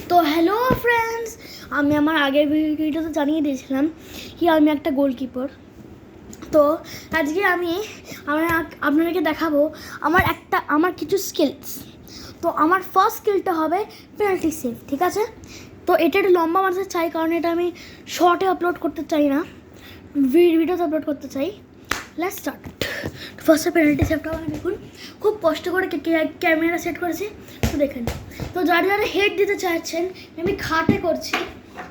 তো hello friends, আমি আমার আগের ভিডিওতে জানিয়ে দিয়েছিলাম কি আমি একটা গোলকিপার। তো আজকে আমি আপনাদেরকে দেখাবো আমার কিছু স্কিলস। তো আমার ফার্স্ট স্কিলটা হবে পেনাল্টি সেভ, ঠিক আছে? তো এটা একটু লম্বা মাঝে চাই, কারণ এটা আমি শর্টে আপলোড করতে চাই না, ভিডিওতে আপলোড করতে চাই। Let's start. ফার্স্টে পেনাল্টি সেভটা আমি দেখুন খুব কষ্ট করে ক্যামেরা সেট করেছি, তো দেখেন। তো যারা যারা হেড দিতে চাইছেন, আমি খাটে করছি।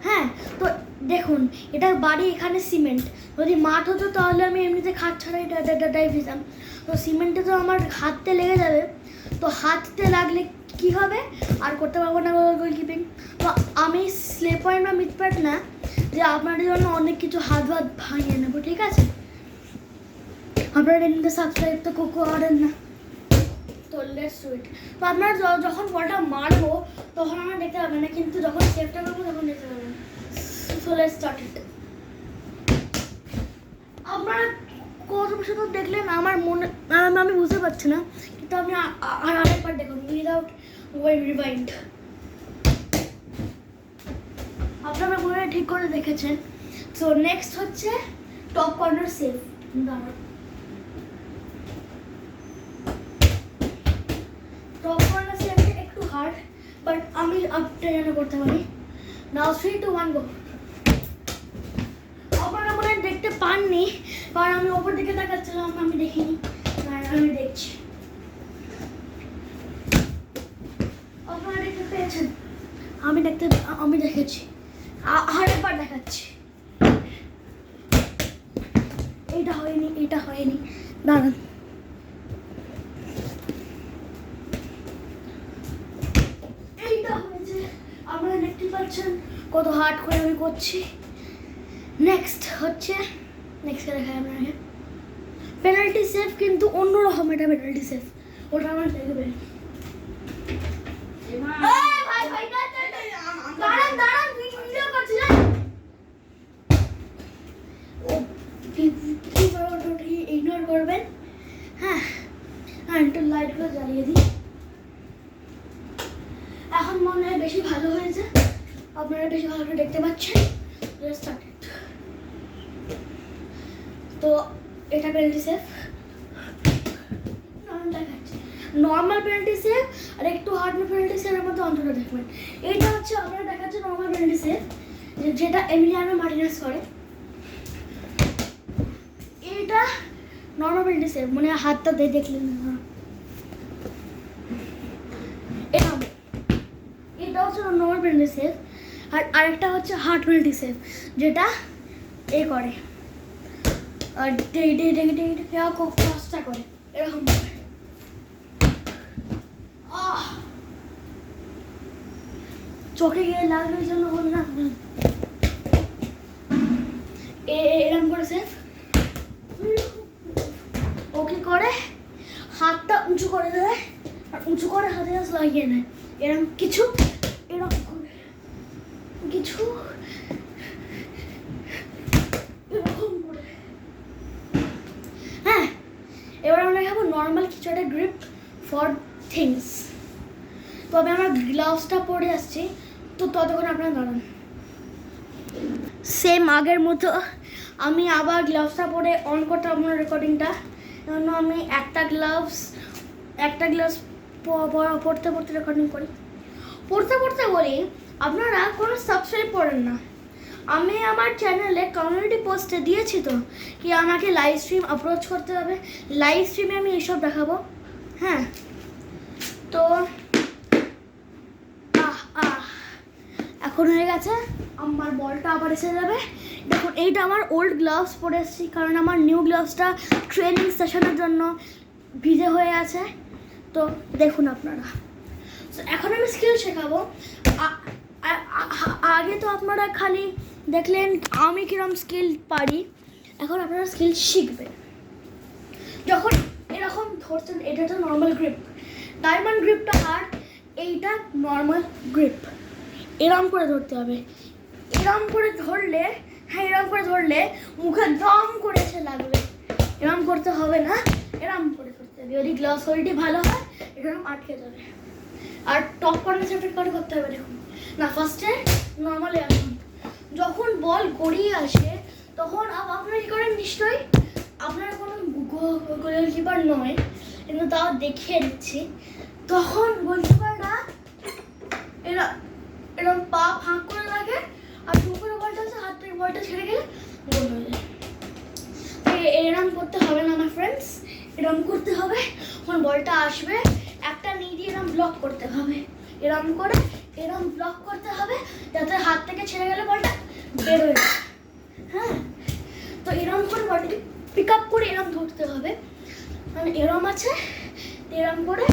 হ্যাঁ, তো দেখুন এটা বাড়ি, এখানে সিমেন্ট। যদি মাঠ হতো তাহলে আমি এমনিতে খাট ছাড়া এটা ডাইভ দিতাম। তো সিমেন্টে তো আমার হাতে লেগে যাবে, তো হাতে লাগলে কি হবে, আর করতে পারবো না গোলকিপিং। তো আমি স্লিপ পয়েন্ট বা মিড পয়েন্ট না, যে আপনাদের জন্য অনেক কিছু হাত ভাঙিয়ে নেবো, ঠিক আছে? আপনারা এমনিতে সাবস্ক্রাইব তো করেন না, তো লেটস ডু ইট। তো আপনারা যখন বলটা মারবো তখন আমরা দেখতে পাবেন না, কিন্তু যখন সেভটা করবো তখন দেখতে পাবেন। So let's start it. আপনারা কত বছর দেখলেন আমার মনে, আমি বুঝতে পারছি না, কিন্তু আপনি আরেকবার দেখুন উইদাউট রিভাইন্ড। আপনারা মনে ঠিক করে দেখেছেন। সো নেক্সট হচ্ছে top corner save. Top corner সেভটা একটু হার্ড, বাট আমি ট্রেনে করতে পারি। নাও 3, 2, 1 গো। আপনারা মনে দেখতে পাননি, কারণ আমি ওপর দিকে তাকাচ্ছিলাম, আমি দেখিনি। আমি দেখছি, আপনারা দেখতে পেয়েছেন? আমি দেখেছি। আরেকবার দেখাচ্ছি। এটা হয়নি, দাঁড়ান। এইটা হয়েছে, আপনারা দেখতে পাচ্ছেন কত হার্ড করে আমি করছি। নেক্সট দেখায় আপনাকে পেনাল্টি সেভ, কিন্তু অন্যরকম এটা পেনাল্টি সেভ, ওটা আমার দেখবেন। ইগনোর করবেন। হ্যাঁ, একটু লাইটগুলো জ্বালিয়ে দিই। এখন মনে হয় বেশি ভালো হয়েছে, আপনারা বেশি ভালো করে দেখতে পাচ্ছেন। তো এটা penalty save, normal penalty save আর একটু হার্ড পেনাল্টি সেভের মধ্যে অন্তরটা দেখবেন। এইটা হচ্ছে আপনারা দেখাচ্ছে নর্মাল পেনাল্টি সেভ, যেটা এমিলিয়ানো মার্টিনেজ করে। এইটা নর্মাল পেনাল্টি সেভ, মানে হাতটা দেখলেন না। এটা হচ্ছে নর্মাল পেনাল্টি সেভ, আর আরেকটা হচ্ছে হার্ড পেনাল্টি সেভ, যেটা এ করে আর কাজটা করে এরকম। চোখে গিয়ে লাগলো, ওই জন্য হল না। এরকম করে সেভ। ওকে করে হাতটা উঁচু করে দেয়, আর উঁচু করে হাতে লাগিয়ে নেয় এরকম কিছু, এরকম করে কিছু, এরকম করে। হ্যাঁ, এবার আমরা দেখাবো নর্মাল কিছু একটা গ্রিপ ফর থিংস। তবে আমার গ্লাভসটা পরে আসছি, তো ততক্ষণ আপনারা দাঁড়ান। সেম আগের মতো আমি আবার গ্লাভসটা পরে অন করতে আপনার রেকর্ডিংটা, জন্য আমি একটা গ্লাভস পড়তে রেকর্ডিং করি। পড়তে বলি, আপনারা কোনো সাবস্ক্রাইব করেন না। আমি আমার চ্যানেলে কমিউনিটি পোস্টে দিয়েছি তো কি আমাকে লাইভ স্ট্রিম অ্যাপ্রোচ করতে হবে, লাইভ স্ট্রিমে আমি এসব দেখাবো। হ্যাঁ, তো এখন হয়ে গেছে, আমার বলটা আবার এসে যাবে। দেখুন এইটা আমার ওল্ড গ্লাভস পরে এসেছি, কারণ আমার নিউ গ্লাভসটা ট্রেনিং সেশনের জন্য ভিজে হয়ে আছে। তো দেখুন আপনারা, এখন আমি স্কিল শেখাবো। আগে তো আপনারা খালি দেখলেন আমি কিরম স্কিল পারি, এখন আপনারা স্কিল শিখবেন। যখন এরকম ধরছেন, এটা তো নর্মাল গ্রিপ, ডায়মন্ড গ্রিপটা হার্ড, এইটা নর্মাল গ্রিপ। এরম করে ধরতে হবে, এরম করে ধরলে, হ্যাঁ এরম করে ধরলে মুখে দম করে এসে লাগবে। এরম করতে হবে না, এরম করে ধরতে হবে। যদি গ্লাভস কোয়ালিটি ভালো হয়, এরকম আটকে যাবে। আর টপ কর্নার সেপারেট করে করতে হবে। দেখুন না, ফার্স্টে নর্মালি আসুন, যখন বল গড়িয়ে আসে তখন আপনারা কী করেন, নিশ্চয়ই আপনারা কোনো গোলকিপার নয় কিন্তু তাও দেখিয়ে দিচ্ছি, তখন গোলকিপাররা এরকম পা ফাঁক করে রাখে আর উপরে বলটা আছে, হাত থেকে বলটা ছেড়ে গেলে গোল হয়ে যায়। এরকম করতে হবে না আমার ফ্রেন্ডস, এরকম করতে হবে, যখন বলটা আসবে একটা নি দিয়ে এরকম ব্লক করতে হবে, এরকম করে এরকম ব্লক করতে হবে যাতে হাত থেকে ছেড়ে গেলে বলটা বের হয়ে যায়। হ্যাঁ, তো এরকম করে বলটাকে পিক আপ করে এরকম ধরতে হবে, মানে এরম আছে এরম করে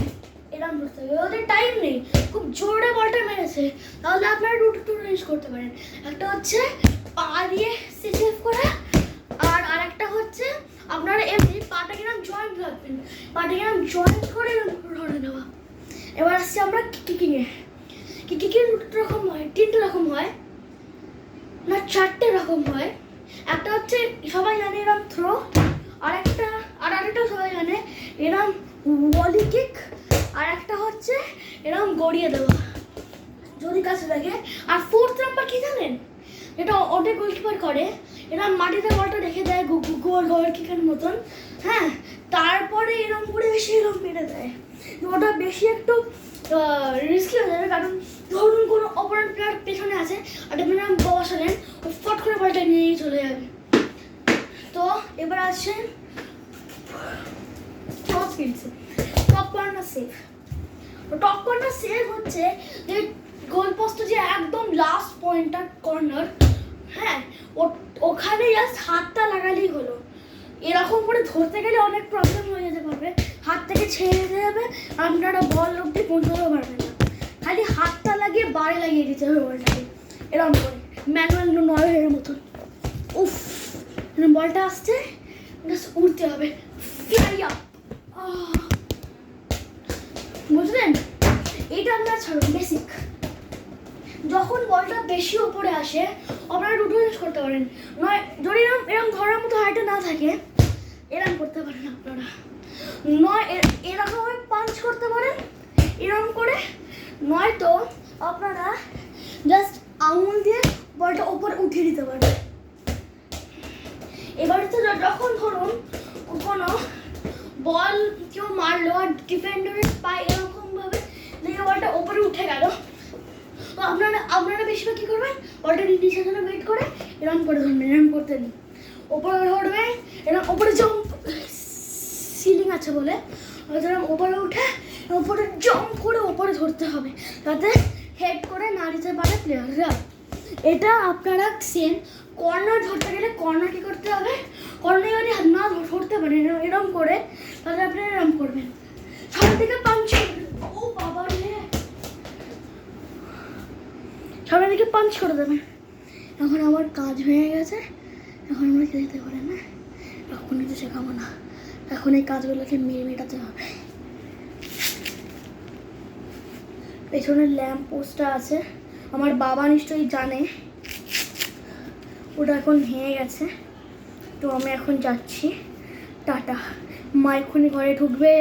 এরম ধরতে হবে। ওদের টাইম নেই, খুব জোরে বলটা মেরেছে, তাহলে আপনারা দুটো ইউজ করতে পারেন। একটা হচ্ছে পা দিয়ে সেভ করা, আর আরেকটা হচ্ছে আপনারা এমনি পাটাকে এরকম জয়েন্ট রাখবেন, পাটাকে এরকম জয়েন্ট করে ধরে নেওয়া। এবার আসছি আমরা কিকিংয়ে। কিকিং দুটো রকম হয়, তিনটে রকম হয় না চারটে রকম হয়। একটা হচ্ছে সবাই জানে এরম থ্রো, আরেকটা সবাই জানে এরম ওয়ালি কিক, আর একটা হচ্ছে এরম গড়িয়ে দেওয়া যদি কাছে লাগে। আর ফোর্থ নাম্বার কি জানেন, এটা ওটা গোলকিপার করে, এরম মাটিতে বলটা রেখে দেয় গোল কিকের মতন। হ্যাঁ, তারপরে এরম করে এসে এরম মেরে দেয়। ওটা বেশি একটু রিস্কি হয়ে যাবে, কারণ ধরুন কোনো অপোনেন্ট প্লেয়ার পেছনে আছে আর আপনি এরম বসালেন, ও ফট করে বলটা নিয়েই চলে যাবে। তো এবার আসছেন top corner save. Top corner save হচ্ছে যে গোল পোস্ট যে একদম লাস্ট পয়েন্টটা কর্নার, হ্যাঁ, ওখানে জাস্ট হাতটা লাগালেই হলো। এরকম করে ধরতে গেলে অনেক প্রবলেম হয়ে যেতে পারবে, হাত থেকে ছেড়ে যেতে যাবে, আপনারা বল অব্দি পৌঁছাতে পারবেন না। খালি হাতটা লাগিয়ে বারে লাগিয়ে দিতে হবে বলটাকে, এরকম করে ম্যানুয়াল নয়ের মতন। উফ, বলটা আসছে, জাস্ট উঠতে হবে, ফ্লাই আপ। বুঝলেন, এটা আপনারা ছাড়ুন বেসিক। যখন বলটা বেশি উপরে আসে আপনারা দুটো ইউজ করতে পারেন, নয় যদি এরকম ধরার মতো হাইটে না থাকে এরকম করতে পারেন আপনারা, নয় এরকমভাবে পাঞ্চ করতে পারেন এরকম করে, নয়তো আপনারা জাস্ট আঙুল দিয়ে বলটা উপরে উঠিয়ে দিতে পারেন। এবার তো যখন ধরুন কোনো বল কেউ মারলো আর ডিফেন্ডারের পায়ে এরকমভাবে দেখে বলটা উপরে উঠে গেল, তো আপনারা বেশিরভাগ কী করবেন, বলটা নিচে জন্য ওয়েট করে এরকম করে ধরবেন, এরকম করতে নিন, ওপরে ধরবে, এরকম ওপরে জাম্প সিলিং আছে বলে এরকম ওপরে উঠে ওপরে জাম্প করে ওপরে ধরতে হবে যাতে হেড করে না দিতে পারে প্লেয়াররা। এটা আপনারা সেম কর্নার ধরতে গেলে কর্নার কী করতে হবে, কর্নার যদি না ধরতে পারেন এরকম করে, তাহলে আপনারা এরকম করবেন, সামনের দিকে পাঞ্চ, ও বাবা রে, সামনের দিকে পাঞ্চ করে দেবেন। এখন আমার কাজ হয়ে গেছে, এখন আমরা যেতে পারি না, এখন কিছু শেখাবো না, এখন এই কাজগুলোকে মেটাতে হবে। পেছনের ল্যাম্প পোস্টটা আছে, আমার বাবা নিশ্চয়ই জানে, ওটা এখন ভেঙে গেছে, তো আমি এখন যাচ্ছি, টাটা। মা এক্ষুনি ঘরে ঢুকবে।